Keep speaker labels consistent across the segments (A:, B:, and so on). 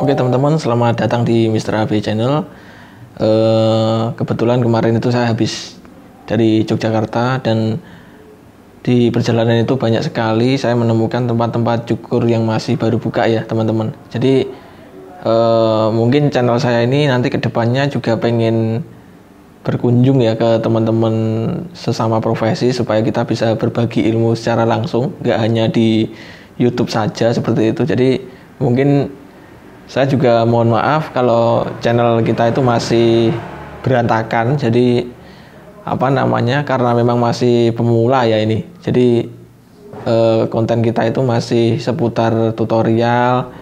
A: Oke teman-teman, selamat datang di Mr. AB Channel. Kebetulan kemarin itu saya habis dari Yogyakarta dan di perjalanan itu banyak sekali saya menemukan tempat-tempat cukur yang masih baru buka ya teman-teman. Jadi mungkin channel saya ini nanti kedepannya juga pengen berkunjung ya ke teman-teman sesama profesi supaya kita bisa berbagi ilmu secara langsung, nggak hanya di YouTube saja seperti itu. Jadi mungkin saya juga mohon maaf kalau channel kita itu masih berantakan. Jadi karena memang masih pemula ya ini. Jadi konten kita itu masih seputar tutorial.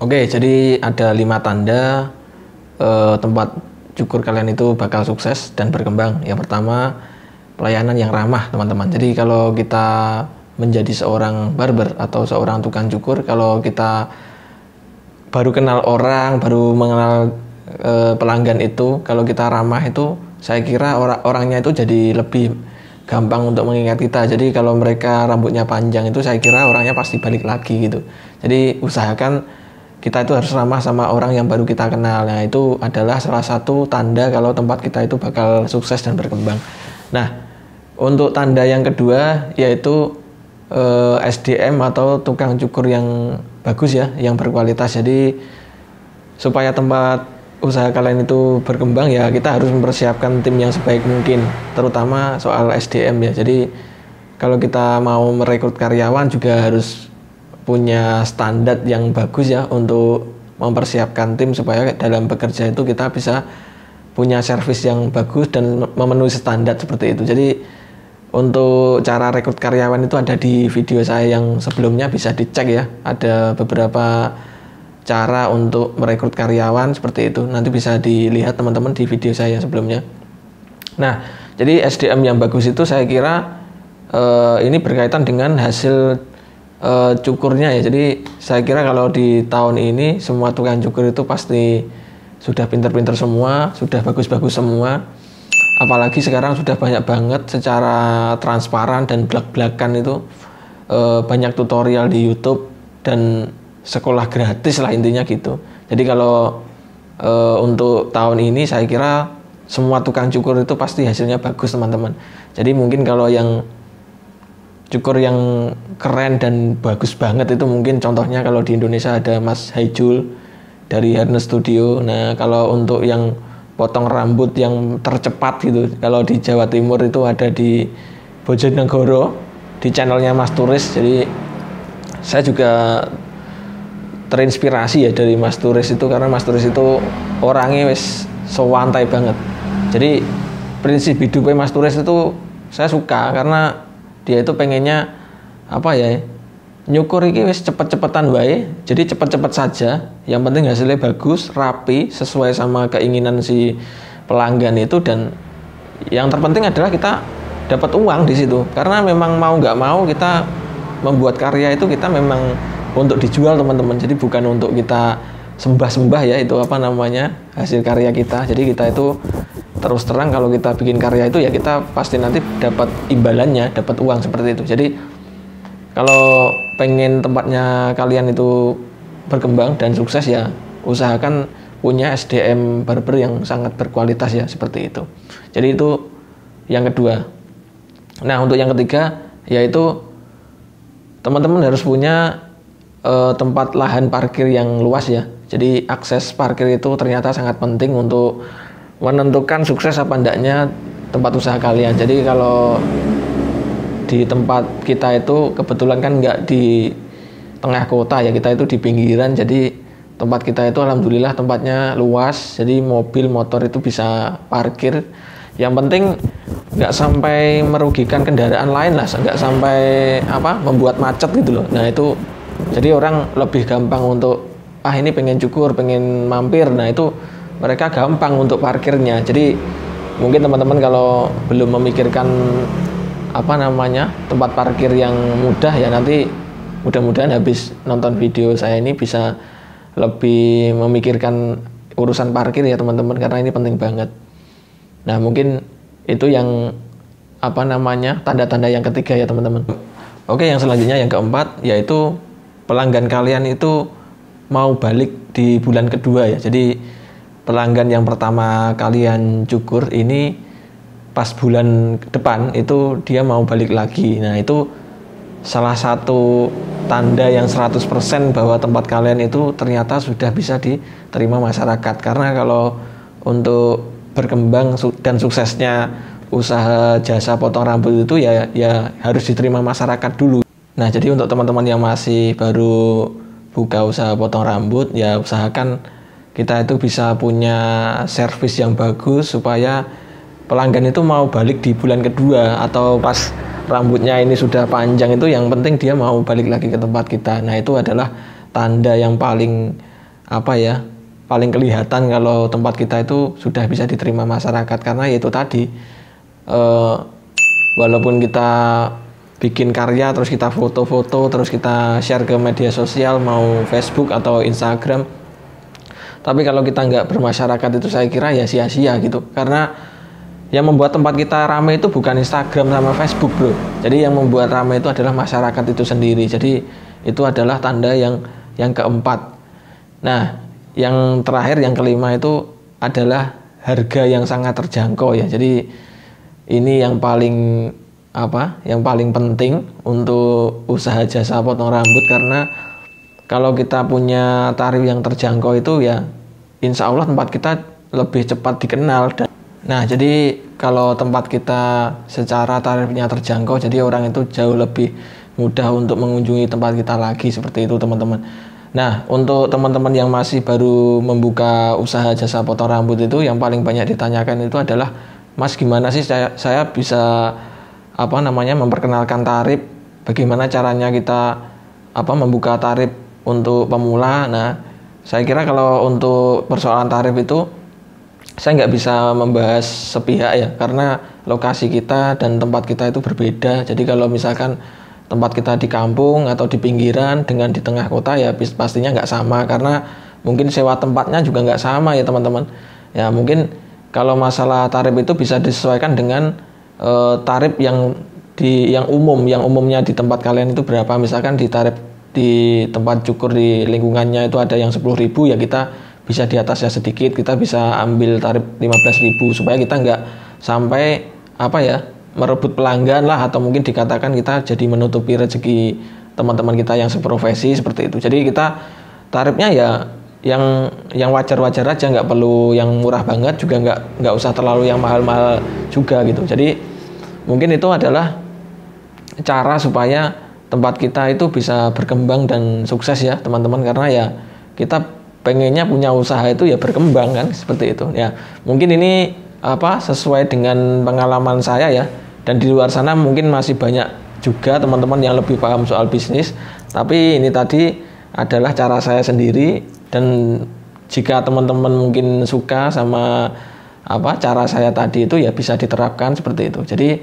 A: Oke, jadi ada 5 tanda tempat cukur kalian itu bakal sukses dan berkembang. Yang pertama, pelayanan yang ramah teman-teman. Jadi kalau kita menjadi seorang barber atau seorang tukang cukur, kalau kita baru kenal orang, baru mengenal pelanggan itu, kalau kita ramah itu, saya kira orangnya itu jadi lebih gampang untuk mengingat kita. Jadi kalau mereka rambutnya panjang itu, saya kira orangnya pasti balik lagi gitu. Jadi usahakan kita itu harus ramah sama orang yang baru kita kenal. Nah itu adalah salah satu tanda kalau tempat kita itu bakal sukses dan berkembang. Nah untuk tanda yang kedua yaitu SDM atau tukang cukur yang bagus ya, yang berkualitas. Jadi supaya tempat usaha kalian itu berkembang ya, kita harus mempersiapkan tim yang sebaik mungkin, terutama soal SDM ya. Jadi kalau kita mau merekrut karyawan juga harus punya standar yang bagus ya untuk mempersiapkan tim supaya dalam bekerja itu kita bisa punya servis yang bagus dan memenuhi standar seperti itu. Jadi untuk cara rekrut karyawan itu ada di video saya yang sebelumnya, bisa dicek ya. Ada beberapa cara untuk merekrut karyawan seperti itu. Nanti bisa dilihat teman-teman di video saya yang sebelumnya. Nah, jadi SDM yang bagus itu saya kira ini berkaitan dengan hasil cukurnya ya. Jadi saya kira kalau di tahun ini semua tukang cukur itu pasti sudah pinter-pinter semua, sudah bagus-bagus semua. Apalagi sekarang sudah banyak banget secara transparan dan belak-belakan itu banyak tutorial di YouTube dan sekolah gratis lah intinya gitu. Jadi kalau untuk tahun ini saya kira semua tukang cukur itu pasti hasilnya bagus teman-teman. Jadi mungkin kalau yang cukur yang keren dan bagus banget itu mungkin contohnya kalau di Indonesia ada Mas Haijul dari Harness Studio. Nah kalau untuk yang potong rambut yang tercepat gitu, kalau di Jawa Timur itu ada di Bojonegoro di channelnya Mas Turis. Jadi saya juga terinspirasi ya dari Mas Turis itu, karena Mas Turis itu orangnya wis sewantai banget. Jadi prinsip hidupnya Mas Turis itu saya suka karena dia itu pengennya nyukur iki wis cepet-cepetan wae, jadi cepet-cepet saja. Yang penting hasilnya bagus, rapi, sesuai sama keinginan si pelanggan itu, dan yang terpenting adalah kita dapat uang di situ. Karena memang mau nggak mau kita membuat karya itu kita memang untuk dijual teman-teman. Jadi bukan untuk kita sembah-sembah ya, itu hasil karya kita. Jadi kita itu terus terang kalau kita bikin karya itu ya kita pasti nanti dapat imbalannya, dapat uang seperti itu. Jadi kalau pengen tempatnya kalian itu berkembang dan sukses ya usahakan punya SDM barber yang sangat berkualitas ya, seperti itu. Jadi itu yang kedua. Nah untuk yang ketiga yaitu teman-teman harus punya tempat lahan parkir yang luas ya. Jadi akses parkir itu ternyata sangat penting untuk menentukan sukses apa enggaknya tempat usaha kalian. Jadi kalau di tempat kita itu kebetulan kan nggak di tengah kota ya, kita itu di pinggiran. Jadi tempat kita itu alhamdulillah tempatnya luas, jadi mobil motor itu bisa parkir. Yang penting nggak sampai merugikan kendaraan lain lah, nggak sampai membuat macet gitu loh. Nah itu jadi orang lebih gampang untuk ini pengen cukur, pengen mampir, nah itu mereka gampang untuk parkirnya. Jadi mungkin teman-teman kalau belum memikirkan tempat parkir yang mudah ya, nanti mudah-mudahan habis nonton video saya ini bisa lebih memikirkan urusan parkir ya teman-teman, karena ini penting banget. Nah mungkin itu yang tanda-tanda yang ketiga ya teman-teman. Oke, yang selanjutnya yang keempat yaitu pelanggan kalian itu mau balik di bulan kedua ya. Jadi pelanggan yang pertama kalian cukur ini pas bulan depan itu dia mau balik lagi. Nah itu salah satu tanda yang 100% bahwa tempat kalian itu ternyata sudah bisa diterima masyarakat. Karena kalau untuk berkembang dan suksesnya usaha jasa potong rambut itu ya harus diterima masyarakat dulu. Nah jadi untuk teman-teman yang masih baru buka usaha potong rambut, ya usahakan kita itu bisa punya servis yang bagus supaya pelanggan itu mau balik di bulan kedua atau pas rambutnya ini sudah panjang, itu yang penting dia mau balik lagi ke tempat kita. Nah itu adalah tanda yang paling paling kelihatan kalau tempat kita itu sudah bisa diterima masyarakat. Karena itu tadi walaupun kita bikin karya terus kita foto-foto terus kita share ke media sosial, mau Facebook atau Instagram, tapi kalau kita nggak bermasyarakat itu saya kira ya sia-sia gitu. Karena yang membuat tempat kita ramai itu bukan Instagram sama Facebook bro. Jadi yang membuat ramai itu adalah masyarakat itu sendiri. Jadi itu adalah tanda yang keempat. Nah yang terakhir, yang kelima itu adalah harga yang sangat terjangkau ya. Jadi ini yang paling yang paling penting untuk usaha jasa potong rambut. Karena kalau kita punya tarif yang terjangkau itu ya insya Allah tempat kita lebih cepat dikenal. Nah jadi kalau tempat kita secara tarifnya terjangkau, jadi orang itu jauh lebih mudah untuk mengunjungi tempat kita lagi, seperti itu teman-teman. Nah untuk teman-teman yang masih baru membuka usaha jasa potong rambut itu yang paling banyak ditanyakan itu adalah, Mas gimana sih saya bisa memperkenalkan tarif, bagaimana caranya kita membuka tarif untuk pemula. Nah saya kira kalau untuk persoalan tarif itu saya nggak bisa membahas sepihak ya, karena lokasi kita dan tempat kita itu berbeda. Jadi kalau misalkan tempat kita di kampung atau di pinggiran dengan di tengah kota ya pastinya nggak sama, karena mungkin sewa tempatnya juga nggak sama ya teman-teman. Ya mungkin kalau masalah tarif itu bisa disesuaikan dengan tarif yang umumnya di tempat kalian itu berapa. Misalkan di tarif di tempat cukur di lingkungannya itu ada yang 10.000, ya kita bisa di atasnya sedikit, kita bisa ambil tarif 15.000 supaya kita nggak sampai merebut pelanggan lah, atau mungkin dikatakan kita jadi menutupi rezeki teman-teman kita yang seprofesi seperti itu. Jadi kita tarifnya ya yang wajar-wajar aja, nggak perlu yang murah banget juga, nggak usah terlalu yang mahal-mahal juga gitu. Jadi mungkin itu adalah cara supaya tempat kita itu bisa berkembang dan sukses ya teman-teman. Karena ya kita pengennya punya usaha itu ya berkembang kan, seperti itu ya. Mungkin ini sesuai dengan pengalaman saya ya, dan di luar sana mungkin masih banyak juga teman-teman yang lebih paham soal bisnis, tapi ini tadi adalah cara saya sendiri. Dan jika teman-teman mungkin suka sama cara saya tadi itu ya bisa diterapkan seperti itu. Jadi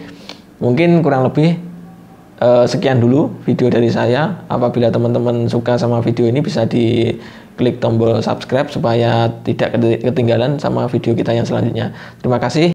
A: mungkin kurang lebih sekian dulu video dari saya. Apabila teman-teman suka sama video ini bisa diklik tombol subscribe supaya tidak ketinggalan sama video kita yang selanjutnya. Terima kasih.